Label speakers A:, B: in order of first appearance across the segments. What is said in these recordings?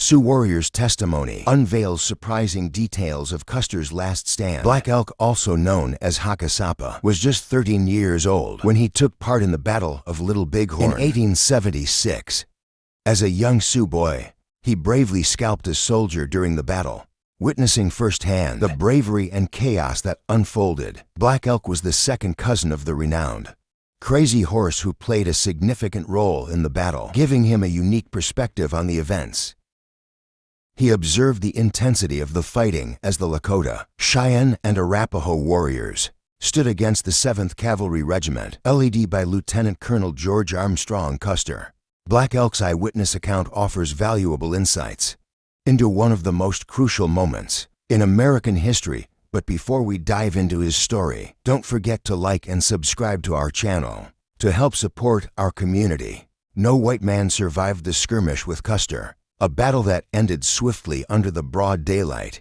A: Sioux warrior's testimony unveils surprising details of Custer's last stand. Black Elk, also known as Hakasapa, was just 13 years old when he took part in the Battle of Little Bighorn in 1876. As a young Sioux boy, he bravely scalped a soldier during the battle. Witnessing firsthand the bravery and chaos that unfolded, Black Elk was the second cousin of the renowned Crazy Horse, who played a significant role in the battle, giving him a unique perspective on the events. He observed the intensity of the fighting as the Lakota, Cheyenne, and Arapaho warriors stood against the 7th Cavalry Regiment, led by Lieutenant Colonel George Armstrong Custer. Black Elk's eyewitness account offers valuable insights into one of the most crucial moments in American history. But before we dive into his story, don't forget to like and subscribe to our channel to help support our community. No white man survived the skirmish with Custer, a battle that ended swiftly under the broad daylight.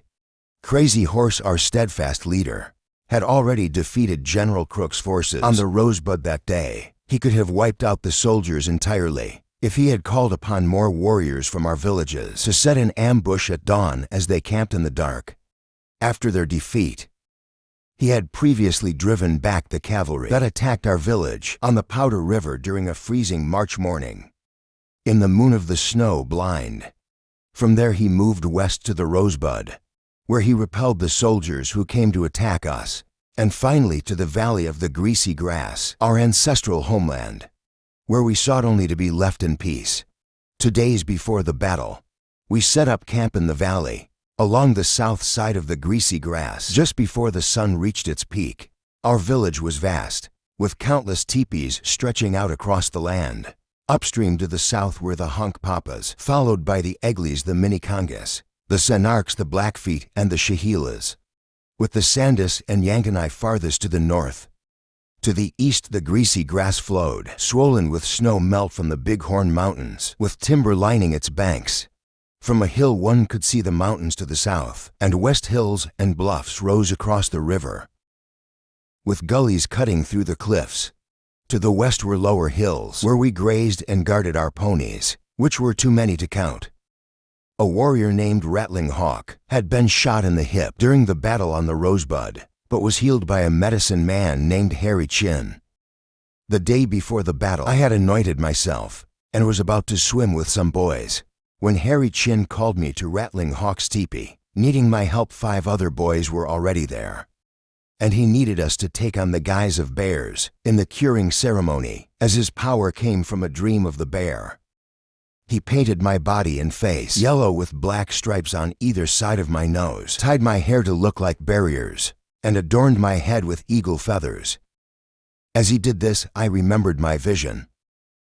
A: Crazy Horse, our steadfast leader, had already defeated General Crook's forces on the Rosebud that day. He could have wiped out the soldiers entirely if he had called upon more warriors from our villages to set an ambush at dawn as they camped in the dark. After their defeat, he had previously driven back the cavalry that attacked our village on the Powder River during a freezing March morning, in the moon of the snow blind. From there he moved west to the Rosebud, where he repelled the soldiers who came to attack us, and finally to the Valley of the Greasy Grass, our ancestral homeland, where we sought only to be left in peace. 2 days before the battle, we set up camp in the valley, along the south side of the Greasy Grass. Just before the sun reached its peak, our village was vast, with countless teepees stretching out across the land. Upstream to the south were the Hunkpapas, followed by the Egleys, the Minnecongas, the Snarks, the Blackfeet, and the Chehilas, with the Sandus and Yanktonai farthest to the north. To the east the Greasy Grass flowed, swollen with snow melt from the Bighorn Mountains, with timber lining its banks. From a hill one could see the mountains to the south, and west hills and bluffs rose across the river, with gullies cutting through the cliffs. To the west were lower hills, where we grazed and guarded our ponies, which were too many to count. A warrior named Rattling Hawk had been shot in the hip during the battle on the Rosebud, but was healed by a medicine man named Harry Chin. The day before the battle, I had anointed myself and was about to swim with some boys, when Harry Chin called me to Rattling Hawk's teepee. Needing my help, 5 other boys were already there, and he needed us to take on the guise of bears in the curing ceremony, as his power came from a dream of the bear. He painted my body and face yellow with black stripes on either side of my nose, tied my hair to look like barriers, and adorned my head with eagle feathers. As he did this, I remembered my vision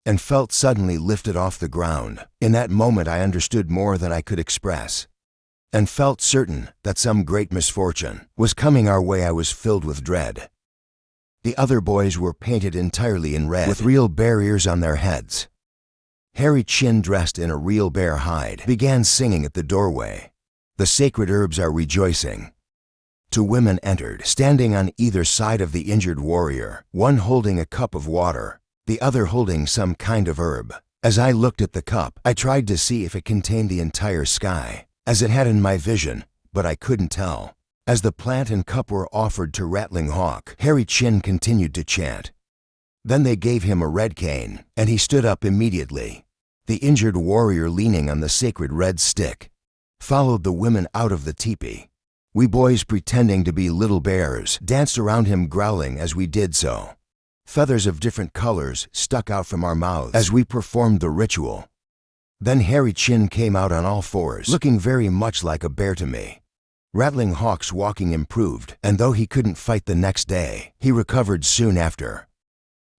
A: and felt suddenly lifted off the ground. In that moment I understood more than I could express, and felt certain that some great misfortune was coming our way. I was filled with dread. The other boys were painted entirely in red, with real barriers on their heads. Harry Chin, dressed in a real bear hide, began singing at the doorway. The sacred herbs are rejoicing. 2 women entered, standing on either side of the injured warrior, one holding a cup of water, the other holding some kind of herb. As I looked at the cup, I tried to see if it contained the entire sky, as it had in my vision, but I couldn't tell. As the plant and cup were offered to Rattling Hawk, Harry Chin continued to chant. Then they gave him a red cane, and he stood up immediately. The injured warrior, leaning on the sacred red stick, followed the women out of the teepee. We boys, pretending to be little bears, danced around him, growling as we did so. Feathers of different colors stuck out from our mouths as we performed the ritual. Then Harry Chin came out on all fours, looking very much like a bear to me. Rattling Hawk's walking improved, and though he couldn't fight the next day, he recovered soon after.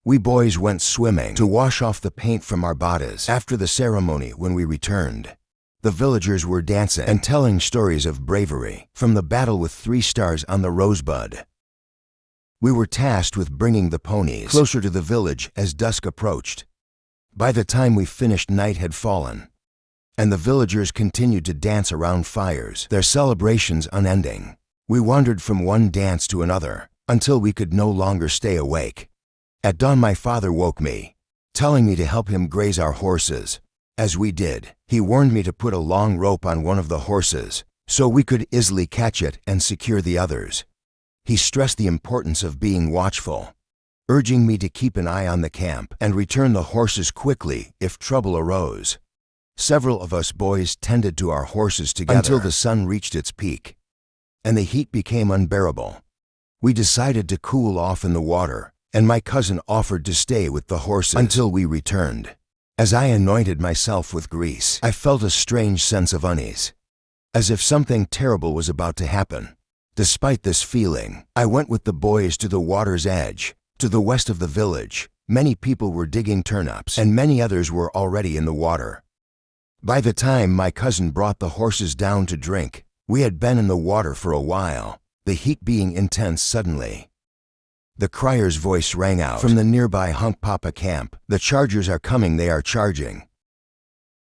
A: We boys went swimming to wash off the paint from our bodies. After the ceremony, when we returned, the villagers were dancing and telling stories of bravery from the battle with 3 stars on the Rosebud. We were tasked with bringing the ponies closer to the village as dusk approached. By the time we finished, night had fallen, and the villagers continued to dance around fires, their celebrations unending. We wandered from one dance to another until we could no longer stay awake. At dawn, my father woke me, telling me to help him graze our horses. As we did, he warned me to put a long rope on one of the horses, so we could easily catch it and secure the others. He stressed the importance of being watchful, urging me to keep an eye on the camp and return the horses quickly if trouble arose. Several of us boys tended to our horses together until the sun reached its peak, and the heat became unbearable. We decided to cool off in the water, and my cousin offered to stay with the horses until we returned. As I anointed myself with grease, I felt a strange sense of unease, as if something terrible was about to happen. Despite this feeling, I went with the boys to the water's edge, to the west of the village. Many people were digging turnips, and many others were already in the water. By the time my cousin brought the horses down to drink, we had been in the water for a while, the heat being intense suddenly. The crier's voice rang out from the nearby Hunkpapa camp. "The chargers are coming, they are charging."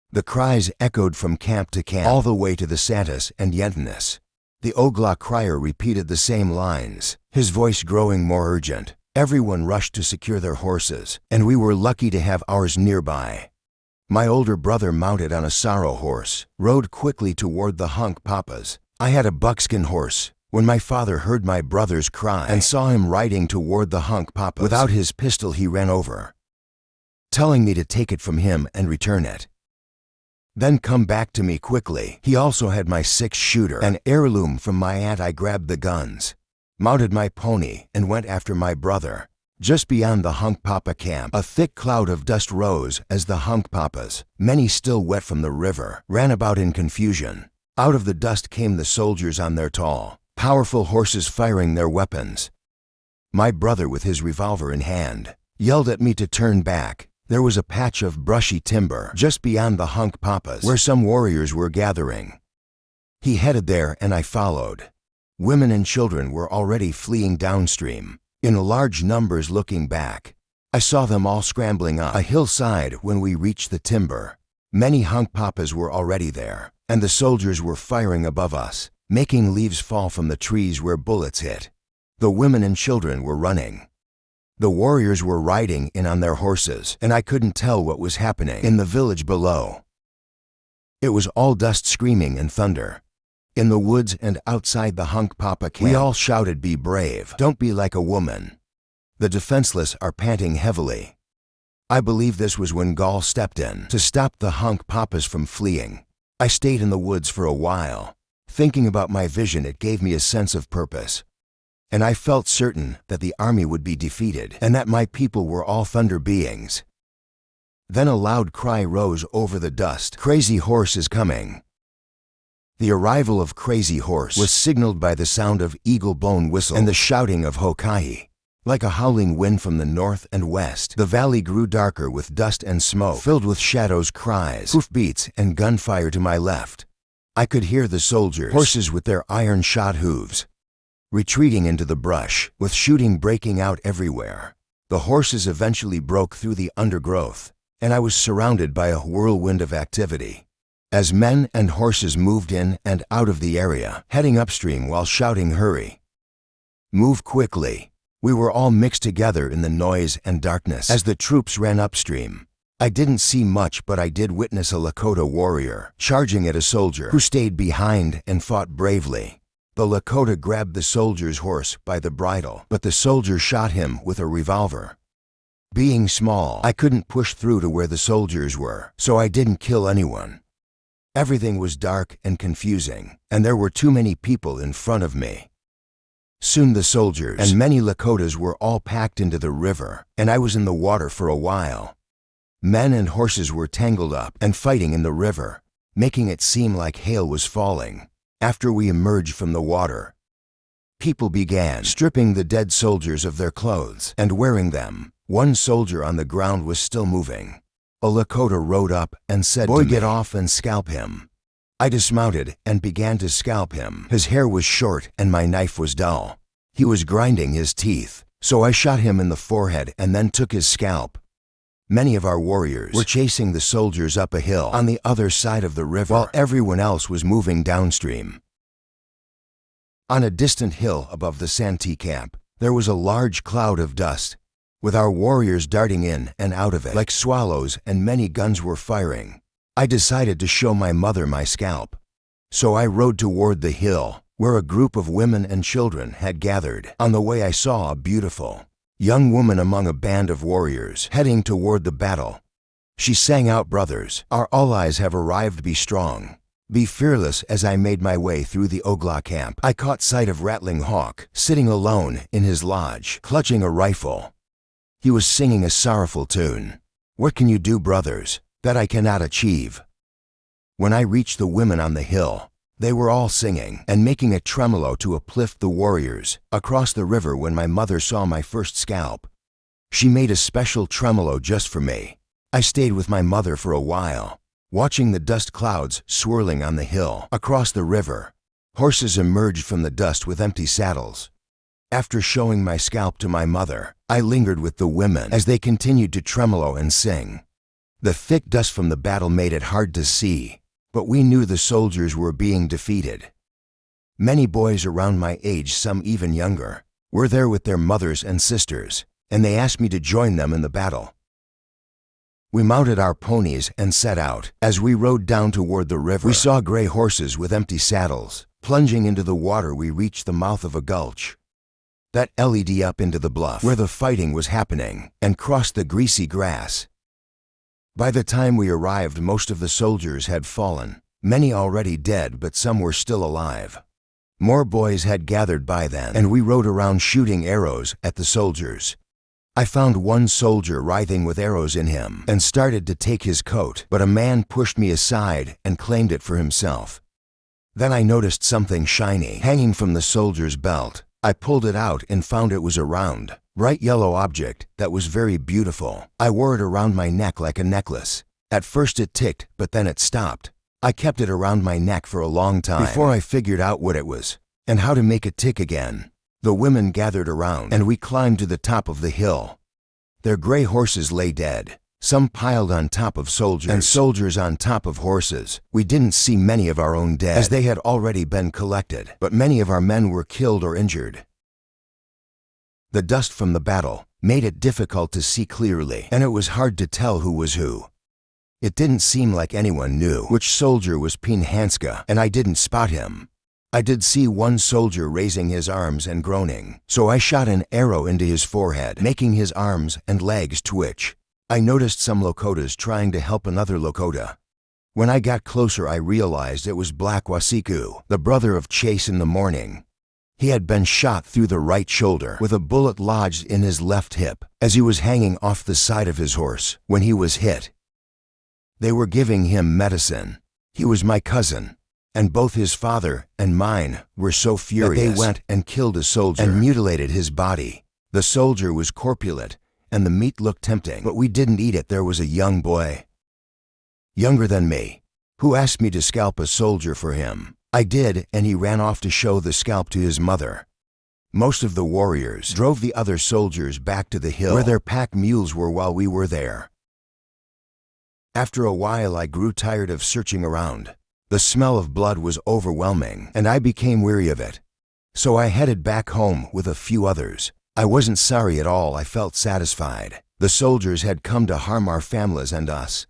A: The cries echoed from camp to camp, all the way to the Santas and Yentinus. The Ogla crier repeated the same lines, his voice growing more urgent. Everyone rushed to secure their horses, and we were lucky to have ours nearby. My older brother, mounted on a sorrow horse, rode quickly toward the Hunkpapas. I had a buckskin horse. When my father heard my brother's cry and saw him riding toward the Hunkpapas, without his pistol he ran over, telling me to take it from him and return it. Then come back to me quickly. He also had my 6-shooter, an heirloom from my aunt. I grabbed the guns, mounted my pony, and went after my brother. Just beyond the Hunkpapa camp, a thick cloud of dust rose as the Hunkpapas, many still wet from the river, ran about in confusion. Out of the dust came the soldiers on their tall, powerful horses, firing their weapons. My brother, with his revolver in hand, yelled at me to turn back. There was a patch of brushy timber just beyond the Hunkpapas where some warriors were gathering. He headed there and I followed. Women and children were already fleeing downstream, in large numbers. Looking back, I saw them all scrambling up a hillside when we reached the timber. Many Hunkpapas were already there, and the soldiers were firing above us, making leaves fall from the trees where bullets hit. The women and children were running. The warriors were riding in on their horses, and I couldn't tell what was happening in the village below. It was all dust, screaming, and thunder. In the woods and outside the Hunkpapa camp, we all shouted, "Be brave, don't be like a woman. The defenseless are panting heavily." I believe this was when Gaul stepped in to stop the Hunkpapas from fleeing. I stayed in the woods for a while. Thinking about my vision, it gave me a sense of purpose. And I felt certain that the army would be defeated and that my people were all thunder beings. Then a loud cry rose over the dust. "Crazy Horse is coming." The arrival of Crazy Horse was signaled by the sound of eagle-blown whistle and the shouting of Hokai. Like a howling wind from the north and west, the valley grew darker with dust and smoke, filled with shadows, cries, hoofbeats, and gunfire to my left. I could hear the soldiers' horses with their iron-shod hooves, retreating into the brush, with shooting breaking out everywhere. The horses eventually broke through the undergrowth, and I was surrounded by a whirlwind of activity. As men and horses moved in and out of the area, heading upstream while shouting, "Hurry! Move quickly!" We were all mixed together in the noise and darkness as the troops ran upstream. I didn't see much, but I did witness a Lakota warrior charging at a soldier who stayed behind and fought bravely. The Lakota grabbed the soldier's horse by the bridle, but the soldier shot him with a revolver. Being small, I couldn't push through to where the soldiers were, so I didn't kill anyone. Everything was dark and confusing, and there were too many people in front of me. Soon the soldiers and many Lakotas were all packed into the river, and I was in the water for a while. Men and horses were tangled up and fighting in the river, making it seem like hail was falling. After we emerged from the water, people began stripping the dead soldiers of their clothes and wearing them. One soldier on the ground was still moving. A Lakota rode up and said, "Boy, get off and scalp him." I dismounted and began to scalp him. His hair was short and my knife was dull. He was grinding his teeth, so I shot him in the forehead and then took his scalp. Many of our warriors were chasing the soldiers up a hill on the other side of the river, while everyone else was moving downstream. On a distant hill above the Santee camp, there was a large cloud of dust, with our warriors darting in and out of it like swallows, and many guns were firing. I decided to show my mother my scalp. So I rode toward the hill, where a group of women and children had gathered. On the way I saw a beautiful young woman among a band of warriors heading toward the battle. She sang out, "Brothers, our allies have arrived, be strong. Be fearless." As I made my way through the Ogla camp, I caught sight of Rattling Hawk, sitting alone in his lodge, clutching a rifle. He was singing a sorrowful tune. "What can you do, brothers, that I cannot achieve?" When I reached the women on the hill, they were all singing and making a tremolo to uplift the warriors across the river. When my mother saw my first scalp, she made a special tremolo just for me. I stayed with my mother for a while, watching the dust clouds swirling on the hill. Across the river, horses emerged from the dust with empty saddles. After showing my scalp to my mother, I lingered with the women as they continued to tremolo and sing. The thick dust from the battle made it hard to see, but we knew the soldiers were being defeated. Many boys around my age, some even younger, were there with their mothers and sisters, and they asked me to join them in the battle. We mounted our ponies and set out. As we rode down toward the river, we saw gray horses with empty saddles. Plunging into the water, we reached the mouth of a gulch that led up into the bluff where the fighting was happening, and crossed the greasy grass. By the time we arrived, most of the soldiers had fallen, many already dead, but some were still alive. More boys had gathered by then, and we rode around shooting arrows at the soldiers. I found one soldier writhing with arrows in him and started to take his coat, but a man pushed me aside and claimed it for himself. Then I noticed something shiny hanging from the soldier's belt. I pulled it out and found it was a round, bright yellow object that was very beautiful. I wore it around my neck like a necklace. At first it ticked, but then it stopped. I kept it around my neck for a long time before I figured out what it was and how to make it tick again. The women gathered around, and we climbed to the top of the hill. Their gray horses lay dead, some piled on top of soldiers, and soldiers on top of horses. We didn't see many of our own dead, as they had already been collected, but many of our men were killed or injured. The dust from the battle made it difficult to see clearly, and it was hard to tell who was who. It didn't seem like anyone knew which soldier was Pinhanska, and I didn't spot him. I did see one soldier raising his arms and groaning, so I shot an arrow into his forehead, making his arms and legs twitch. I noticed some Lakotas trying to help another Lakota. When I got closer, I realized it was Black Wasiku, the brother of Chase in the morning. He had been shot through the right shoulder with a bullet lodged in his left hip as he was hanging off the side of his horse when he was hit. They were giving him medicine. He was my cousin, and both his father and mine were so furious that they went and killed a soldier and mutilated his body. The soldier was corpulent, and the meat looked tempting, but we didn't eat it. There was a young boy, younger than me, who asked me to scalp a soldier for him. I did, and he ran off to show the scalp to his mother. Most of the warriors drove the other soldiers back to the hill where their pack mules were while we were there. After a while, I grew tired of searching around. The smell of blood was overwhelming, and I became weary of it. So I headed back home with a few others. I wasn't sorry at all. I felt satisfied. The soldiers had come to harm our families and us,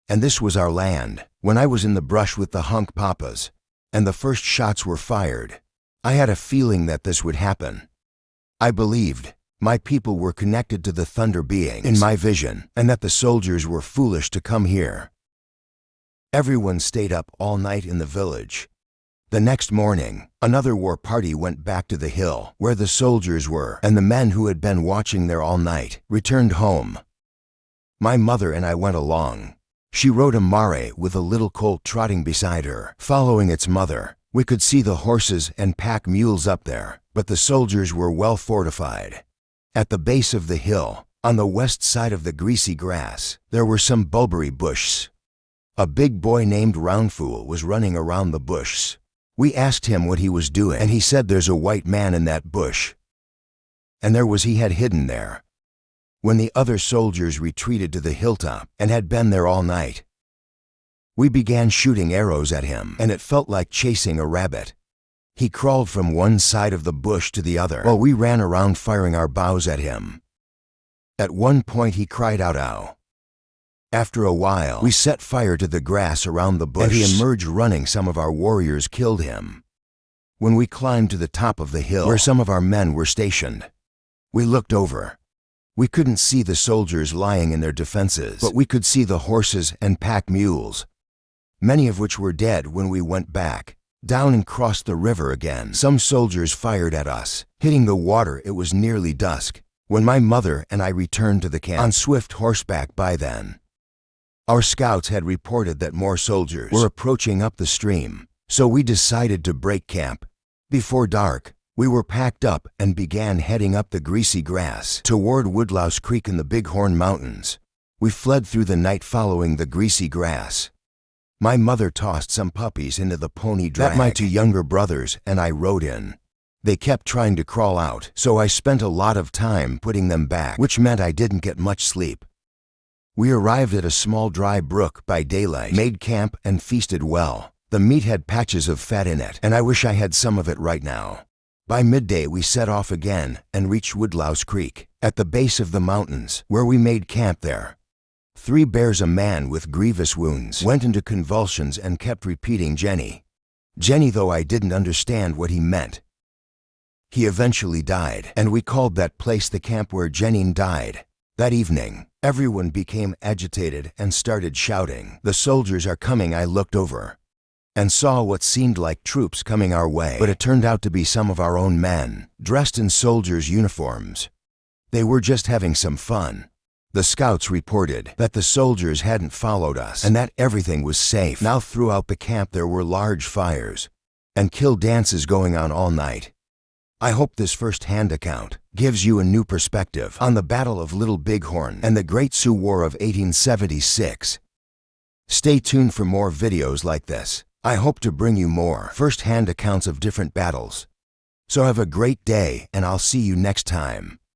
A: and this was our land. When I was in the brush with the hunk papas, and the first shots were fired, I had a feeling that this would happen. I believed my people were connected to the thunder beings in my vision, and that the soldiers were foolish to come here. Everyone stayed up all night in the village. The next morning, another war party went back to the hill where the soldiers were, and the men who had been watching there all night returned home. My mother and I went along. She rode a mare with a little colt trotting beside her, following its mother. We could see the horses and pack mules up there, but the soldiers were well fortified. At the base of the hill, on the west side of the greasy grass, there were some bulberry bushes. A big boy named Roundfool was running around the bushes. We asked him what he was doing, and he said there's a white man in that bush. And there was he had hidden there. When the other soldiers retreated to the hilltop and had been there all night, we began shooting arrows at him, and it felt like chasing a rabbit. He crawled from one side of the bush to the other while we ran around firing our bows at him. At one point he cried out, "Ow!" After a while, we set fire to the grass around the bush, and he emerged running. Some of our warriors killed him. When we climbed to the top of the hill where some of our men were stationed, we looked over. We couldn't see the soldiers lying in their defenses, but we could see the horses and pack mules, many of which were dead. When we went back down and crossed the river again, some soldiers fired at us, hitting the water. It was nearly dusk when my mother and I returned to the camp on swift horseback. By then, our scouts had reported that more soldiers were approaching up the stream, so we decided to break camp. Before dark, we were packed up and began heading up the greasy grass toward Woodlouse Creek in the Bighorn Mountains. We fled through the night following the greasy grass. My mother tossed some puppies into the pony drag that my two younger brothers and I rode in. They kept trying to crawl out, so I spent a lot of time putting them back, which meant I didn't get much sleep. We arrived at a small dry brook by daylight, made camp, and feasted well. The meat had patches of fat in it, and I wish I had some of it right now. By midday, we set off again and reached Woodlouse Creek, at the base of the mountains, where we made camp there. 3 bears. A man with grievous wounds went into convulsions and kept repeating, "Jenny, Jenny," though I didn't understand what he meant. He eventually died, and we called that place the camp where Jenny died. That evening, everyone became agitated and started shouting, "The soldiers are coming!" I looked over and saw what seemed like troops coming our way, but it turned out to be some of our own men, dressed in soldiers' uniforms. They were just having some fun. The scouts reported that the soldiers hadn't followed us and that everything was safe. Now throughout the camp there were large fires and kill dances going on all night. I hope this first-hand account gives you a new perspective on the Battle of Little Bighorn and the Great Sioux War of 1876. Stay tuned for more videos like this. I hope to bring you more first-hand accounts of different battles. So have a great day, and I'll see you next time.